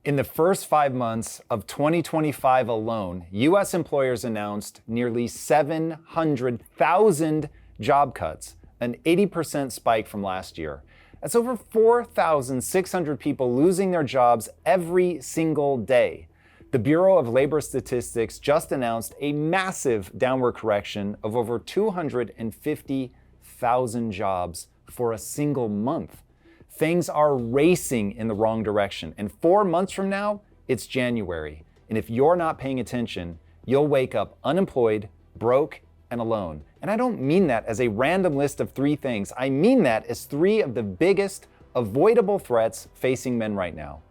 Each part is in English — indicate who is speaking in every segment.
Speaker 1: In the first 5 months of 2025 alone, US employers announced nearly 700,000 job cuts, an 80% spike from last year. That's over 4,600 people losing their jobs every single day. The Bureau of Labor Statistics just announced a massive downward correction of over 250,000 jobs for a single month. Things are racing in the wrong direction. And 4 months from now, it's January. And if you're not paying attention, you'll wake up unemployed, broke, and alone. And I don't mean that as a random list of 3 things. I mean that as 3 of the biggest avoidable threats facing men right now.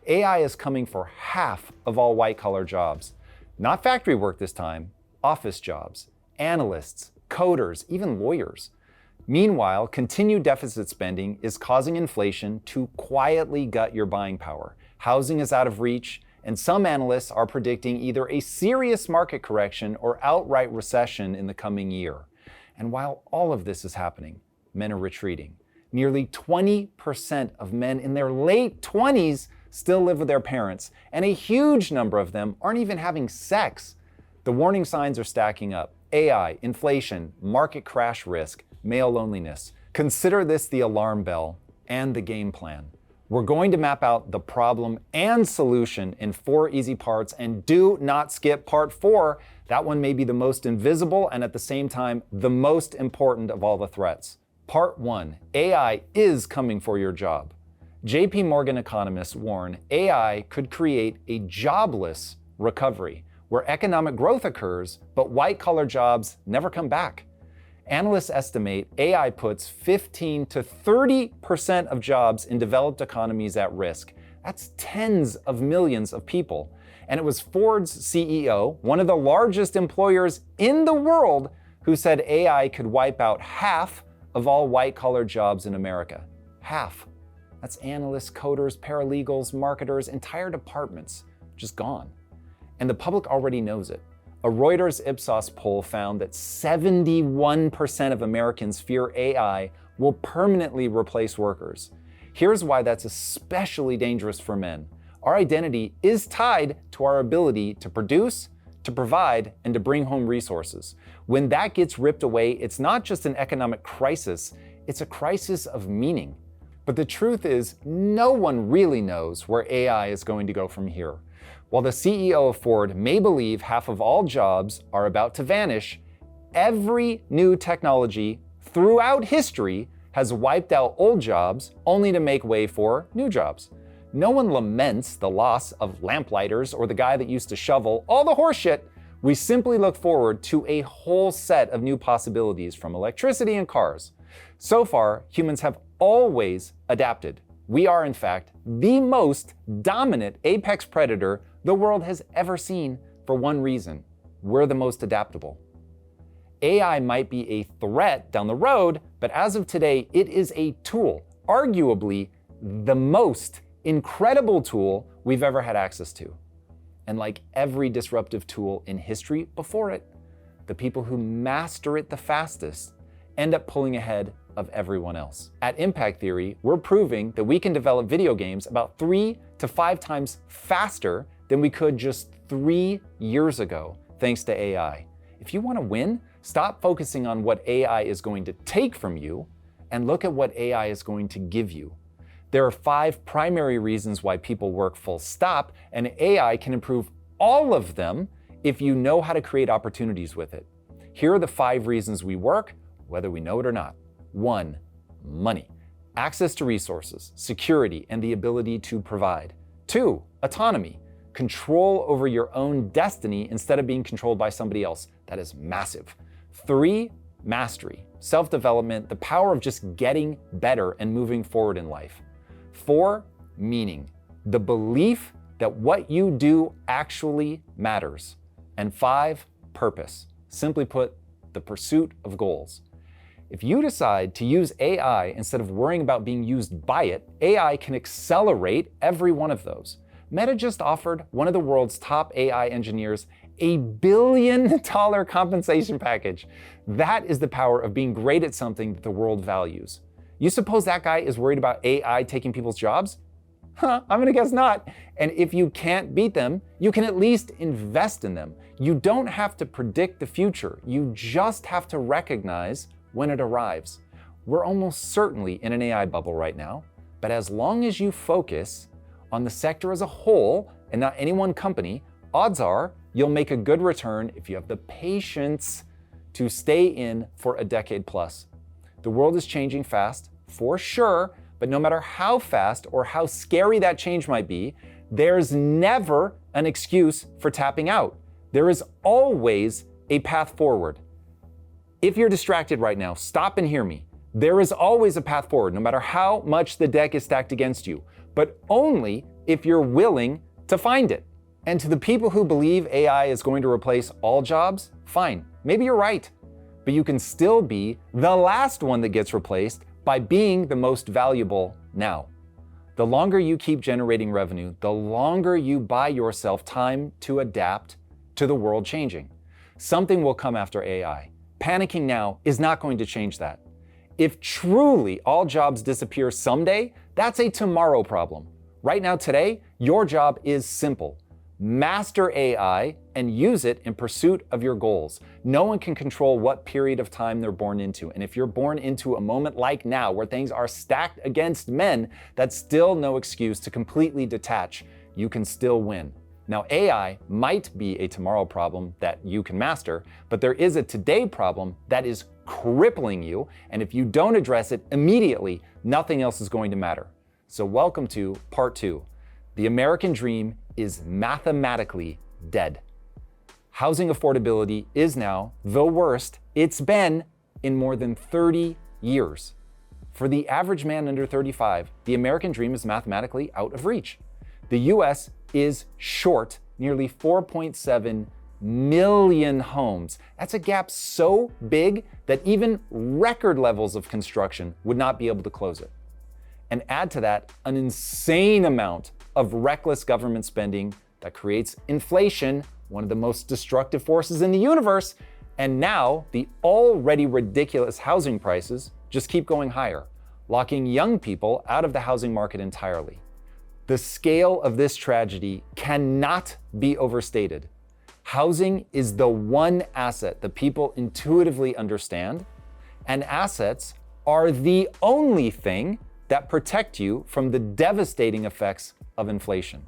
Speaker 1: AI is coming for half of all white-collar jobs. Not factory work this time, office jobs, analysts, coders, even lawyers. Meanwhile, continued deficit spending is causing inflation to quietly gut your buying power. Housing is out of reach, and some analysts are predicting either a serious market correction or outright recession in the coming year. And while all of this is happening, men are retreating. Nearly 20% of men in their late 20s still live with their parents, and a huge number of them aren't even having sex. The warning signs are stacking up. AI, inflation, market crash risk, male loneliness. Consider this the alarm bell and the game plan. We're going to map out the problem and solution in 4 easy parts, and do not skip part 4. That one may be the most invisible and at the same time the most important of all the threats. Part 1, AI is coming for your job. JP Morgan economists warn AI could create a jobless recovery, where economic growth occurs, but white-collar jobs never come back. Analysts estimate AI puts 15 to 30% of jobs in developed economies at risk. That's tens of millions of people. And it was Ford's CEO, one of the largest employers in the world, who said AI could wipe out half of all white-collar jobs in America. Half. That's analysts, coders, paralegals, marketers, entire departments just gone. And the public already knows it. A Reuters Ipsos poll found that 71% of Americans fear AI will permanently replace workers. Here's why that's especially dangerous for men. Our identity is tied to our ability to produce, to provide, and to bring home resources. When that gets ripped away, it's not just an economic crisis, it's a crisis of meaning. But the truth is, no one really knows where AI is going to go from here. While the CEO of Ford may believe half of all jobs are about to vanish, every new technology throughout history has wiped out old jobs only to make way for new jobs. No one laments the loss of lamplighters or the guy that used to shovel, all the horseshit. We simply look forward to a whole set of new possibilities from electricity and cars. So far, humans have always adapted. We are, in fact, the most dominant apex predator the world has ever seen for one reason: we're the most adaptable. AI might be a threat down the road, but as of today, it is a tool, arguably the most incredible tool we've ever had access to. And like every disruptive tool in history before it, the people who master it the fastest end up pulling ahead of everyone else. At Impact Theory, we're proving that we can develop video games about 3 to 5 times faster than we could just 3 years ago, thanks to AI. If you want to win, stop focusing on what AI is going to take from you and look at what AI is going to give you. There are 5 primary reasons why people work full stop, and AI can improve all of them if you know how to create opportunities with it. Here are the 5 reasons we work, whether we know it or not. 1, money. Access to resources, security, and the ability to provide. 2, autonomy. Control over your own destiny instead of being controlled by somebody else. That is massive. 3, mastery. Self-development, the power of just getting better and moving forward in life. 4, meaning. The belief that what you do actually matters. And 5, purpose. Simply put, the pursuit of goals. If you decide to use AI instead of worrying about being used by it, AI can accelerate every one of those. Meta just offered one of the world's top AI engineers $1 billion compensation package. That is the power of being great at something that the world values. You suppose that guy is worried about AI taking people's jobs? I'm gonna guess not. And if you can't beat them, you can at least invest in them. You don't have to predict the future. You just have to recognize when it arrives. We're almost certainly in an AI bubble right now, but as long as you focus on the sector as a whole and not any one company, odds are you'll make a good return if you have the patience to stay in for a decade plus. The world is changing fast, for sure, but no matter how fast or how scary that change might be, there's never an excuse for tapping out. There is always a path forward. If you're distracted right now, stop and hear me. There is always a path forward, no matter how much the deck is stacked against you, but only if you're willing to find it. And to the people who believe AI is going to replace all jobs, fine, maybe you're right. But you can still be the last one that gets replaced by being the most valuable now. The longer you keep generating revenue, the longer you buy yourself time to adapt to the world changing. Something will come after AI. Panicking now is not going to change that. If truly all jobs disappear someday, that's a tomorrow problem. Right now, today, your job is simple. Master AI and use it in pursuit of your goals. No one can control what period of time they're born into. And if you're born into a moment like now where things are stacked against men, that's still no excuse to completely detach. You can still win. Now, AI might be a tomorrow problem that you can master, but there is a today problem that is crippling you. And if you don't address it immediately, nothing else is going to matter. So welcome to part 2. The American dream is mathematically dead. Housing affordability is now the worst it's been in more than 30 years. For the average man under 35, the American dream is mathematically out of reach. The US is short nearly 4.7 million homes. That's a gap so big that even record levels of construction would not be able to close it. And add to that an insane amount of reckless government spending that creates inflation, one of the most destructive forces in the universe, and now the already ridiculous housing prices just keep going higher, locking young people out of the housing market entirely. The scale of this tragedy cannot be overstated. Housing is the one asset that people intuitively understand, and assets are the only thing that protect you from the devastating effects of inflation.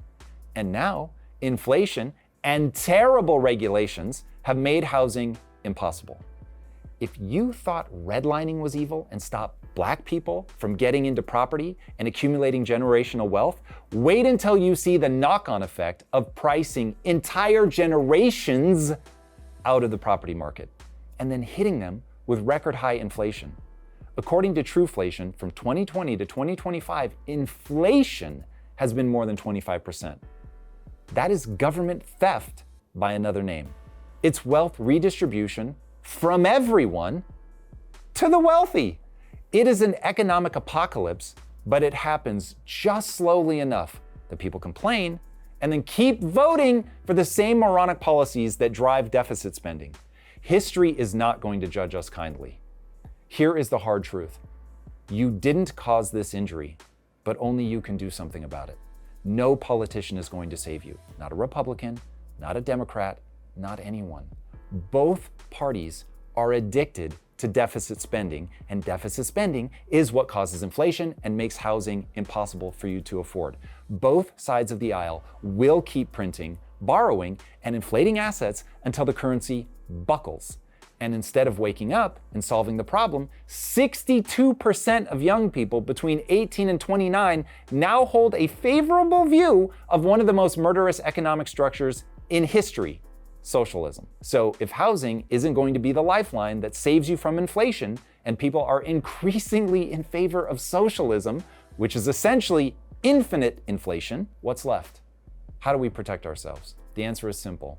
Speaker 1: And now, inflation and terrible regulations have made housing impossible. If you thought redlining was evil and stopped Black people from getting into property and accumulating generational wealth, wait until you see the knock-on effect of pricing entire generations out of the property market and then hitting them with record high inflation. According to Truflation, from 2020 to 2025, inflation has been more than 25%. That is government theft by another name. It's wealth redistribution from everyone to the wealthy. It is an economic apocalypse, but it happens just slowly enough that people complain and then keep voting for the same moronic policies that drive deficit spending. History is not going to judge us kindly. Here is the hard truth. You didn't cause this injury, but only you can do something about it. No politician is going to save you. Not a Republican, not a Democrat, not anyone. Both parties are addicted to deficit spending, and deficit spending is what causes inflation and makes housing impossible for you to afford. Both sides of the aisle will keep printing, borrowing, and inflating assets until the currency buckles. And instead of waking up and solving the problem, 62% of young people between 18 and 29 now hold a favorable view of one of the most murderous economic structures in history, socialism. So if housing isn't going to be the lifeline that saves you from inflation, and people are increasingly in favor of socialism, which is essentially infinite inflation, what's left? How do we protect ourselves? The answer is simple.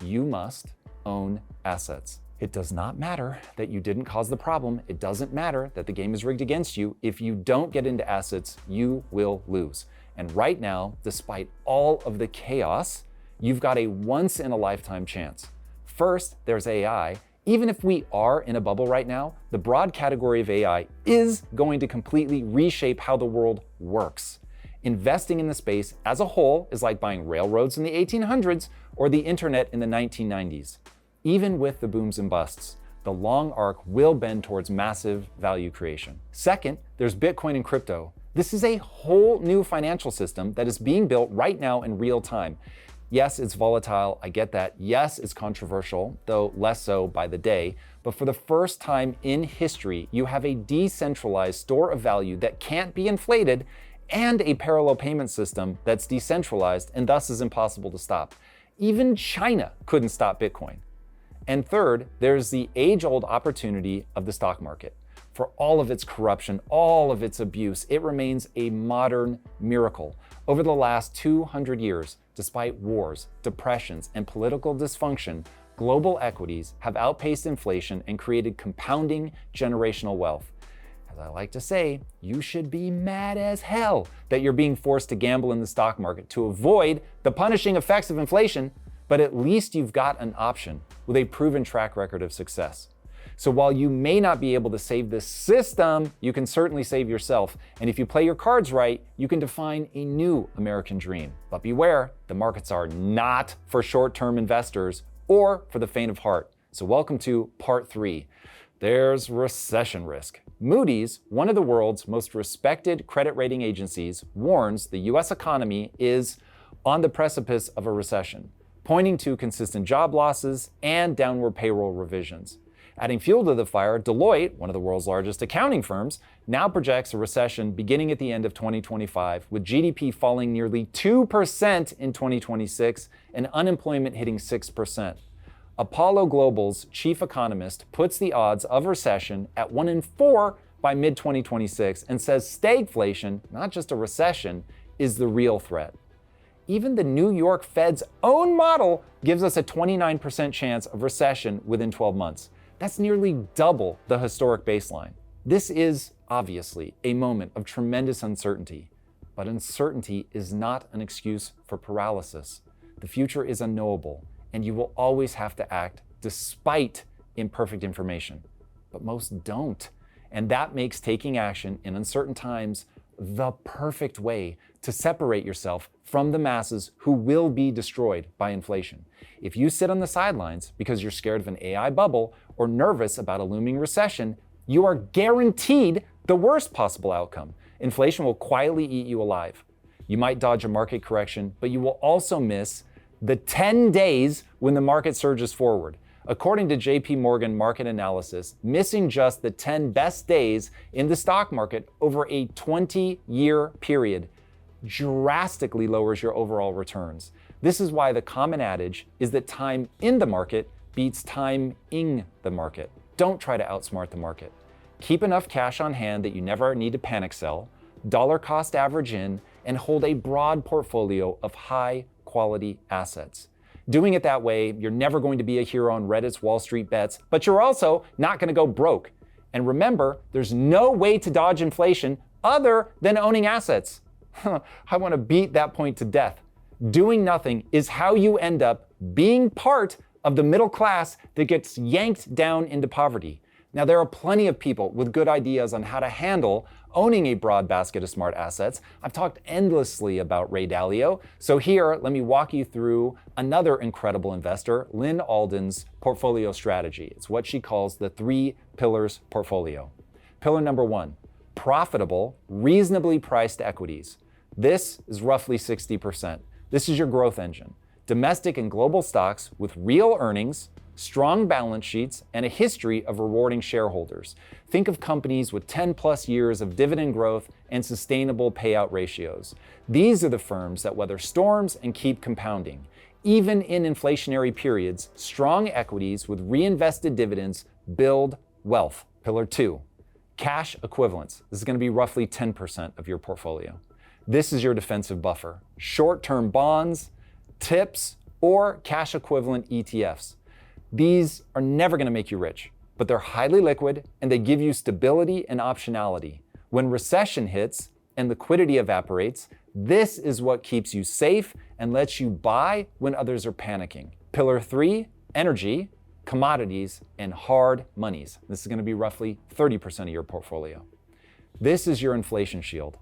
Speaker 1: You must own assets. It does not matter that you didn't cause the problem. It doesn't matter that the game is rigged against you. If you don't get into assets, you will lose. And right now, despite all of the chaos, you've got a once-in-a-lifetime chance. First, there's AI. Even if we are in a bubble right now, the broad category of AI is going to completely reshape how the world works. Investing in the space as a whole is like buying railroads in the 1800s or the internet in the 1990s. Even with the booms and busts, the long arc will bend towards massive value creation. Second, there's Bitcoin and crypto. This is a whole new financial system that is being built right now in real time. Yes, it's volatile, I get that. Yes, it's controversial, though less so by the day. But for the first time in history, you have a decentralized store of value that can't be inflated and a parallel payment system that's decentralized and thus is impossible to stop. Even China couldn't stop Bitcoin. And third, there's the age-old opportunity of the stock market. For all of its corruption, all of its abuse, it remains a modern miracle. Over the last 200 years, despite wars, depressions, and political dysfunction, global equities have outpaced inflation and created compounding generational wealth. As I like to say, you should be mad as hell that you're being forced to gamble in the stock market to avoid the punishing effects of inflation, but at least you've got an option with a proven track record of success. So while you may not be able to save the system, you can certainly save yourself. And if you play your cards right, you can define a new American dream. But beware, the markets are not for short-term investors or for the faint of heart. So welcome to part 3. There's recession risk. Moody's, one of the world's most respected credit rating agencies, warns the US economy is on the precipice of a recession, pointing to consistent job losses and downward payroll revisions. Adding fuel to the fire, Deloitte, one of the world's largest accounting firms, now projects a recession beginning at the end of 2025, with GDP falling nearly 2% in 2026 and unemployment hitting 6%. Apollo Global's chief economist puts the odds of recession at 1 in 4 by mid-2026 and says stagflation, not just a recession, is the real threat. Even the New York Fed's own model gives us a 29% chance of recession within 12 months. That's nearly double the historic baseline. This is obviously a moment of tremendous uncertainty, but uncertainty is not an excuse for paralysis. The future is unknowable, and you will always have to act despite imperfect information. But most don't, and that makes taking action in uncertain times the perfect way to separate yourself from the masses who will be destroyed by inflation. If you sit on the sidelines because you're scared of an AI bubble or nervous about a looming recession, you are guaranteed the worst possible outcome. Inflation will quietly eat you alive. You might dodge a market correction, but you will also miss the 10 days when the market surges forward. According to JP Morgan Market Analysis, missing just the 10 best days in the stock market over a 20-year period drastically lowers your overall returns. This is why the common adage is that time in the market beats time ing the market. Don't try to outsmart the market. Keep enough cash on hand that you never need to panic sell, dollar cost average in, and hold a broad portfolio of high quality assets. Doing it that way, you're never going to be a hero on Reddit's Wall Street Bets, but you're also not going to go broke. And remember, there's no way to dodge inflation other than owning assets. I want to beat that point to death. Doing nothing is how you end up being part of the middle class that gets yanked down into poverty. Now, there are plenty of people with good ideas on how to handle owning a broad basket of smart assets. I've talked endlessly about Ray Dalio. So here, let me walk you through another incredible investor, Lynn Alden's portfolio strategy. It's what she calls the 3 pillars portfolio. Pillar number 1, profitable, reasonably priced equities. This is roughly 60%. This is your growth engine. Domestic and global stocks with real earnings, strong balance sheets, and a history of rewarding shareholders. Think of companies with 10 plus years of dividend growth and sustainable payout ratios. These are the firms that weather storms and keep compounding. Even in inflationary periods, strong equities with reinvested dividends build wealth. Pillar 2, cash equivalents. This is going to be roughly 10% of your portfolio. This is your defensive buffer. Short-term bonds, tips, or cash equivalent ETFs. These are never going to make you rich, but they're highly liquid and they give you stability and optionality. When recession hits and liquidity evaporates, this is what keeps you safe and lets you buy when others are panicking. Pillar 3, energy, commodities, and hard monies. This is going to be roughly 30% of your portfolio. This is your inflation shield.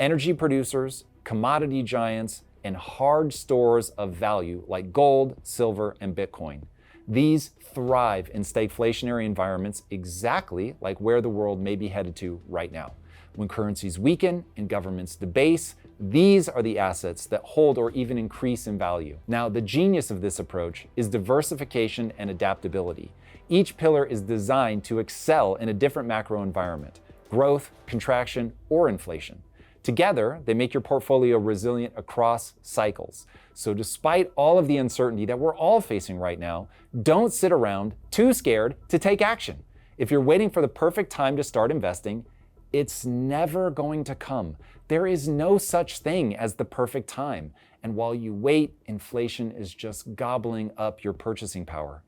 Speaker 1: energy producers, commodity giants, and hard stores of value like gold, silver, and Bitcoin. These thrive in stagflationary environments exactly like where the world may be headed to right now. When currencies weaken and governments debase, these are the assets that hold or even increase in value. Now, the genius of this approach is diversification and adaptability. Each pillar is designed to excel in a different macro environment: growth, contraction, or inflation. Together, they make your portfolio resilient across cycles. So despite all of the uncertainty that we're all facing right now, don't sit around too scared to take action. If you're waiting for the perfect time to start investing, it's never going to come. There is no such thing as the perfect time. And while you wait, inflation is just gobbling up your purchasing power.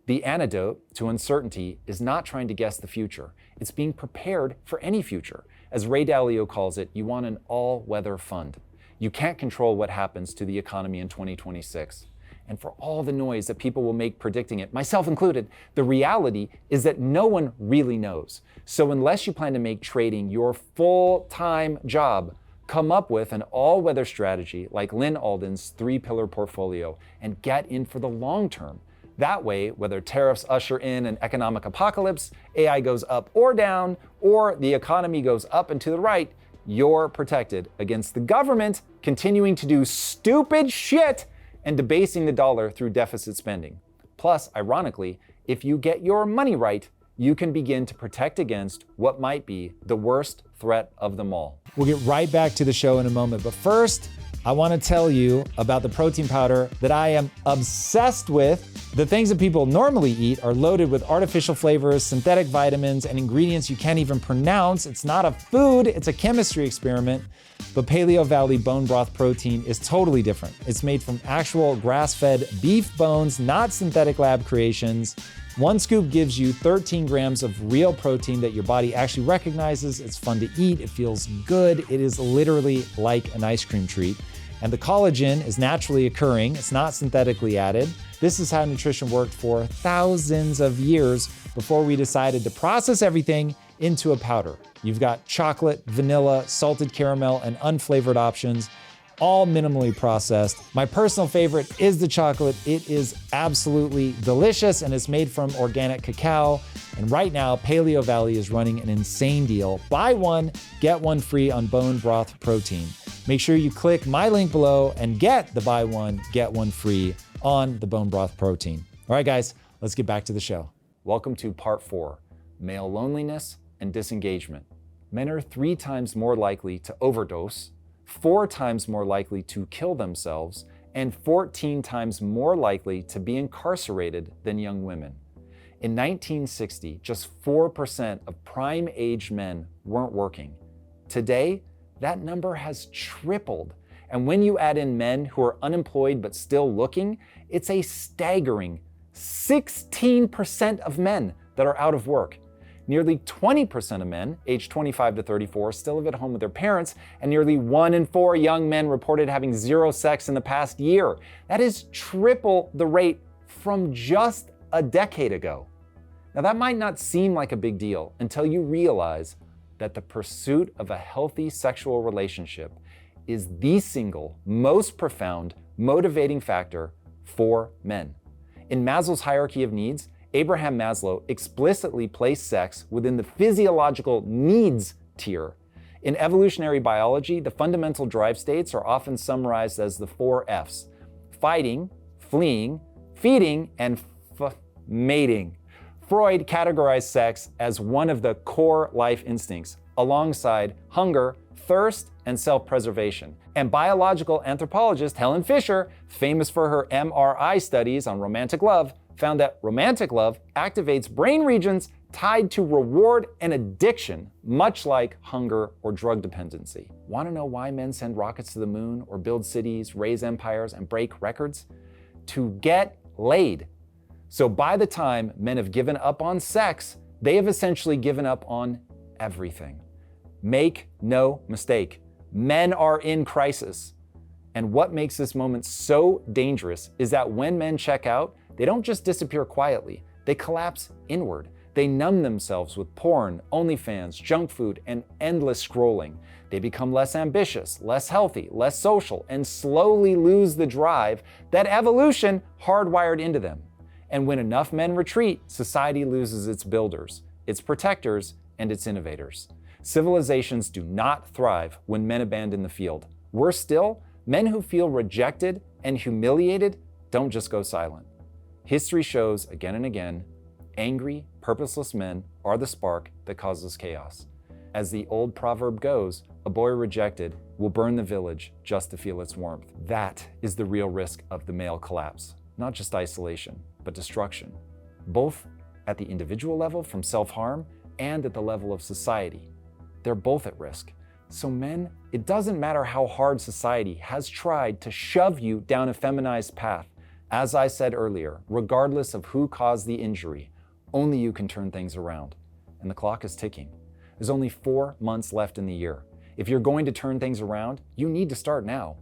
Speaker 1: The antidote to uncertainty is not trying to guess the future. It's being prepared for any future. As Ray Dalio calls it, you want an all-weather fund. You can't control what happens to the economy in 2026. And for all the noise that people will make predicting it, myself included, the reality is that no one really knows. So unless you plan to make trading your full-time job, come up with an all-weather strategy like Lynn Alden's 3-pillar portfolio and get in for the long term. That way, whether tariffs usher in an economic apocalypse, AI goes up or down, or the economy goes up and to the right, you're protected against the government continuing to do stupid shit and debasing the dollar through deficit spending. Plus, ironically, if you get your money right, you can begin to protect against what might be the worst threat of them all.
Speaker 2: We'll get right back to the show in a moment, but first, I want to tell you about the protein powder that I am obsessed with. The things that people normally eat are loaded with artificial flavors, synthetic vitamins, and ingredients you can't even pronounce. It's not a food, it's a chemistry experiment. But Paleo Valley bone broth protein is totally different. It's made from actual grass-fed beef bones, not synthetic lab creations. One scoop gives you 13 grams of real protein that your body actually recognizes. It's fun to eat, it feels good. It is literally like an ice cream treat. And the collagen is naturally occurring. It's not synthetically added. This is how nutrition worked for thousands of years before we decided to process everything into a powder. You've got chocolate, vanilla, salted caramel, and unflavored options, all minimally processed. My personal favorite is the chocolate. It is absolutely delicious and it's made from organic cacao. And right now, Paleo Valley is running an insane deal. Buy one, get one free on bone broth protein. Make sure you click my link below and get the buy one, get one free on the bone broth protein. All right, guys, let's get back to the show.
Speaker 1: Welcome to part 4, male loneliness and disengagement. Men are 3 times more likely to overdose, 4 times more likely to kill themselves, and 14 times more likely to be incarcerated than young women. In 1960, just 4% of prime-age men weren't working. Today, that number has tripled. And when you add in men who are unemployed but still looking, it's a staggering 16% of men that are out of work. Nearly 20% of men, aged 25 to 34, still live at home with their parents, and nearly 1 in 4 young men reported having 0 sex in the past year. That is triple the rate from just a decade ago. Now, that might not seem like a big deal until you realize that the pursuit of a healthy sexual relationship is the single most profound motivating factor for men. In Maslow's hierarchy of needs, Abraham Maslow explicitly placed sex within the physiological needs tier. In evolutionary biology, the fundamental drive states are often summarized as the 4 F's: fighting, fleeing, feeding, and mating. Freud categorized sex as one of the core life instincts, alongside hunger, thirst, and self-preservation. And biological anthropologist Helen Fisher, famous for her MRI studies on romantic love, found that romantic love activates brain regions tied to reward and addiction, much like hunger or drug dependency. Want to know why men send rockets to the moon or build cities, raise empires, and break records? To get laid. So by the time men have given up on sex, they have essentially given up on everything. Make no mistake, men are in crisis. And what makes this moment so dangerous is that when men check out, they don't just disappear quietly, they collapse inward. They numb themselves with porn, OnlyFans, junk food, and endless scrolling. They become less ambitious, less healthy, less social, and slowly lose the drive that evolution hardwired into them. And when enough men retreat, society loses its builders, its protectors, and its innovators. Civilizations do not thrive when men abandon the field. Worse still, men who feel rejected and humiliated don't just go silent. History shows again and again, angry, purposeless men are the spark that causes chaos. As the old proverb goes, a boy rejected will burn the village just to feel its warmth. That is the real risk of the male collapse, not just isolation, but destruction, both at the individual level from self-harm and at the level of society. They're both at risk. So men, it doesn't matter how hard society has tried to shove you down a feminized path. As I said earlier, regardless of who caused the injury, only you can turn things around. And the clock is ticking. There's only 4 months left in the year. If you're going to turn things around, you need to start now.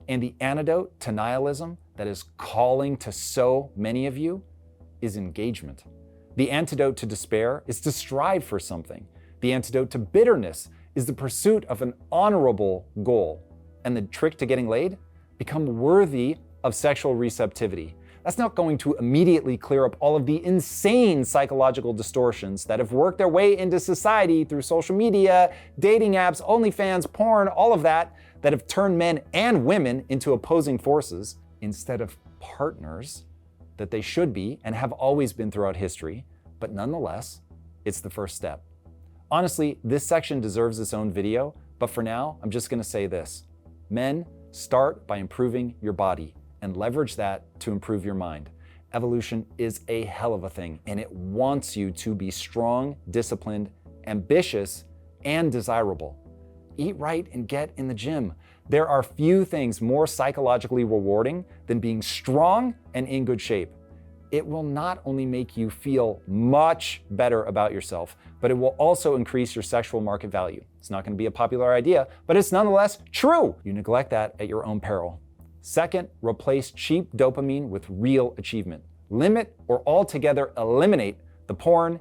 Speaker 1: And the antidote to nihilism that is calling to so many of you is engagement. The antidote to despair is to strive for something. The antidote to bitterness is the pursuit of an honorable goal. And the trick to getting laid? Become worthy of sexual receptivity. That's not going to immediately clear up all of the insane psychological distortions that have worked their way into society through social media, dating apps, OnlyFans, porn, all of that have turned men and women into opposing forces instead of partners that they should be and have always been throughout history. But nonetheless, it's the first step. Honestly, this section deserves its own video, but for now, I'm just gonna say this. Men, start by improving your body and leverage that to improve your mind. Evolution is a hell of a thing, and it wants you to be strong, disciplined, ambitious, and desirable. Eat right and get in the gym. There are few things more psychologically rewarding than being strong and in good shape. It will not only make you feel much better about yourself, but it will also increase your sexual market value. It's not going to be a popular idea, but it's nonetheless true. You neglect that at your own peril. Second, replace cheap dopamine with real achievement. Limit or altogether eliminate the porn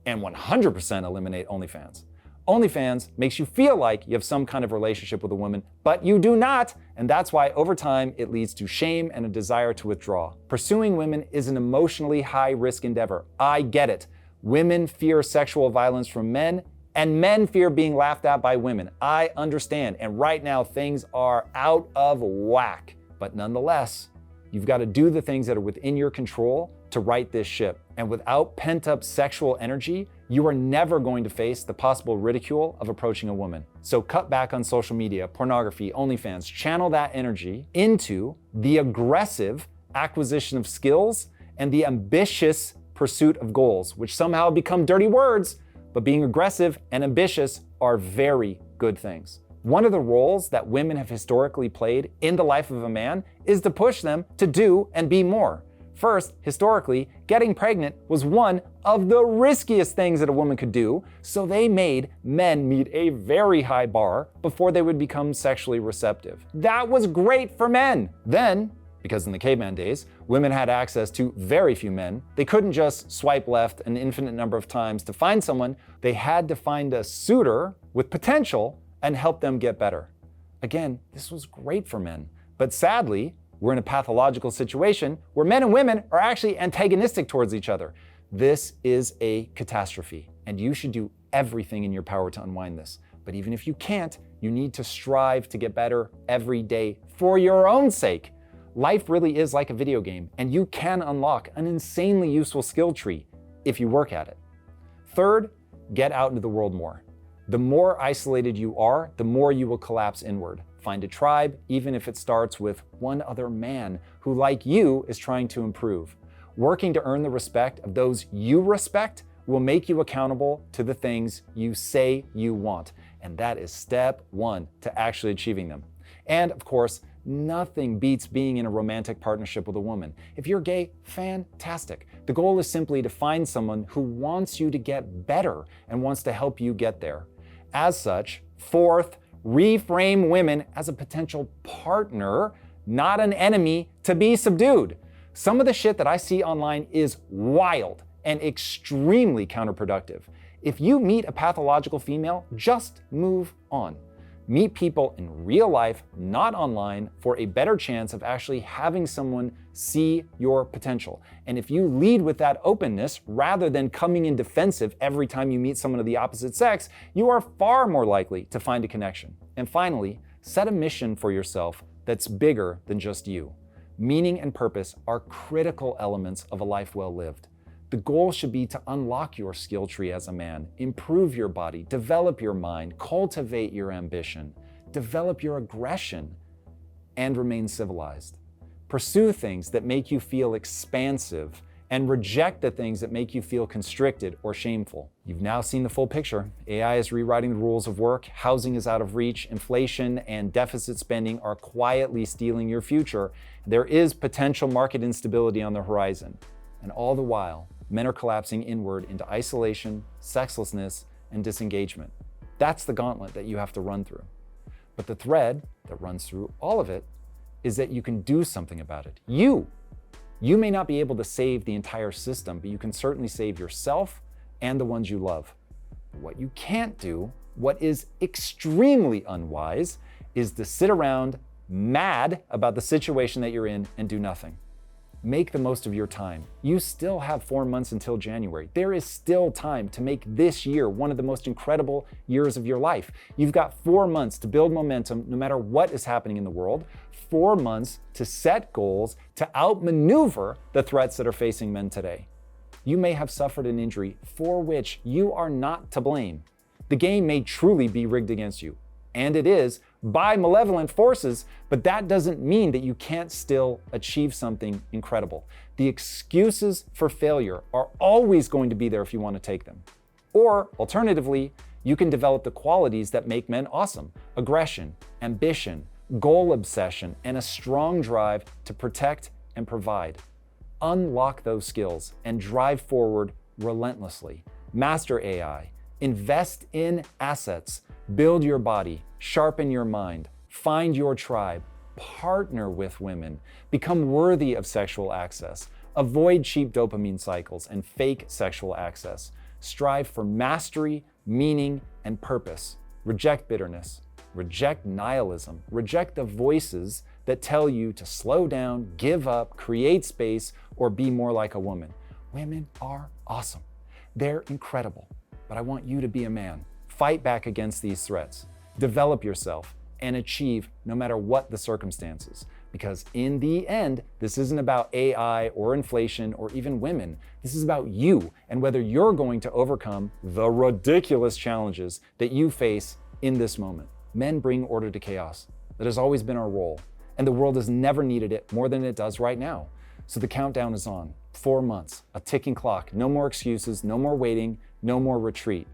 Speaker 1: and 100% eliminate OnlyFans. OnlyFans makes you feel like you have some kind of relationship with a woman, but you do not, and that's why over time it leads to shame and a desire to withdraw. Pursuing women is an emotionally high-risk endeavor. I get it. Women fear sexual violence from men, and men fear being laughed at by women. I understand, and right now things are out of whack. But nonetheless, you've got to do the things that are within your control to right this ship. And without pent-up sexual energy, you are never going to face the possible ridicule of approaching a woman. So cut back on social media, pornography, OnlyFans, channel that energy into the aggressive acquisition of skills and the ambitious pursuit of goals, which somehow become dirty words, but being aggressive and ambitious are very good things. One of the roles that women have historically played in the life of a man is to push them to do and be more. First, historically, getting pregnant was one of the riskiest things that a woman could do, so they made men meet a very high bar before they would become sexually receptive. That was great for men. Then, because in the caveman days, women had access to very few men, they couldn't just swipe left an infinite number of times to find someone. They had to find a suitor with potential and help them get better. Again, this was great for men, but sadly, we're in a pathological situation where men and women are actually antagonistic towards each other. This is a catastrophe, and you should do everything in your power to unwind this. But even if you can't, you need to strive to get better every day for your own sake. Life really is like a video game, and you can unlock an insanely useful skill tree if you work at it. Third, get out into the world more. The more isolated you are, the more you will collapse inward. Find a tribe, even if it starts with one other man who, like you, is trying to improve. Working to earn the respect of those you respect will make you accountable to the things you say you want. And that is step one to actually achieving them. And of course, nothing beats being in a romantic partnership with a woman. If you're gay, fantastic. The goal is simply to find someone who wants you to get better and wants to help you get there. As such, fourth, reframe women as a potential partner, not an enemy to be subdued. Some of the shit that I see online is wild, and extremely counterproductive. If you meet a pathological female, just move on. Meet people in real life, not online, for a better chance of actually having someone see your potential. And if you lead with that openness, rather than coming in defensive every time you meet someone of the opposite sex, you are far more likely to find a connection. And finally, set a mission for yourself that's bigger than just you. Meaning and purpose are critical elements of a life well lived. The goal should be to unlock your skill tree as a man, improve your body, develop your mind, cultivate your ambition, develop your aggression, and remain civilized. Pursue things that make you feel expansive and reject the things that make you feel constricted or shameful. You've now seen the full picture. AI is rewriting the rules of work, housing is out of reach, inflation and deficit spending are quietly stealing your future. There is potential market instability on the horizon. And all the while, men are collapsing inward into isolation, sexlessness, and disengagement. That's the gauntlet that you have to run through. But the thread that runs through all of it is that you can do something about it. You may not be able to save the entire system, but you can certainly save yourself and the ones you love. What you can't do, what is extremely unwise, is to sit around mad about the situation that you're in and do nothing. Make the most of your time. You still have 4 months until January. There is still time to make this year one of the most incredible years of your life. You've got 4 months to build momentum no matter what is happening in the world, 4 months to set goals, to outmaneuver the threats that are facing men today. You may have suffered an injury for which you are not to blame. The game may truly be rigged against you, and it is, by malevolent forces, but that doesn't mean that you can't still achieve something incredible. The excuses for failure are always going to be there if you want to take them. Or, alternatively, you can develop the qualities that make men awesome: aggression, ambition, goal obsession, and a strong drive to protect and provide. Unlock those skills and drive forward relentlessly. Master AI, invest in assets, build your body, sharpen your mind, find your tribe, partner with women, become worthy of sexual access, avoid cheap dopamine cycles and fake sexual access, strive for mastery, meaning, and purpose. Reject bitterness, reject nihilism, reject the voices that tell you to slow down, give up, create space, or be more like a woman. Women are awesome. They're incredible, but I want you to be a man. Fight back against these threats. Develop yourself and achieve no matter what the circumstances. Because in the end, this isn't about AI or inflation or even women. This is about you and whether you're going to overcome the ridiculous challenges that you face in this moment. Men bring order to chaos. That has always been our role. And the world has never needed it more than it does right now. So the countdown is on. 4 months, a ticking clock. No more excuses, no more waiting, no more retreat.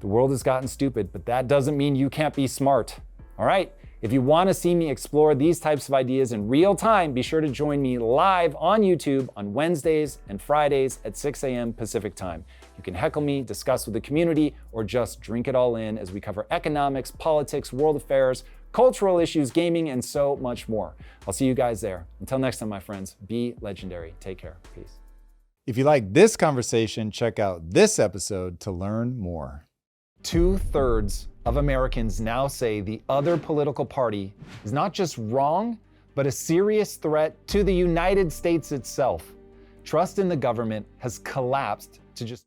Speaker 1: The world has gotten stupid, but that doesn't mean you can't be smart. All right? If you want to see me explore these types of ideas in real time, be sure to join me live on YouTube on Wednesdays and Fridays at 6 a.m. Pacific time. You can heckle me, discuss with the community, or just drink it all in as we cover economics, politics, world affairs, cultural issues, gaming, and so much more. I'll see you guys there. Until next time, my friends, be legendary. Take care. Peace.
Speaker 2: If you like this conversation, check out this episode to learn more.
Speaker 1: 2/3 of Americans now say the other political party is not just wrong, but a serious threat to the United States itself. Trust in the government has collapsed to just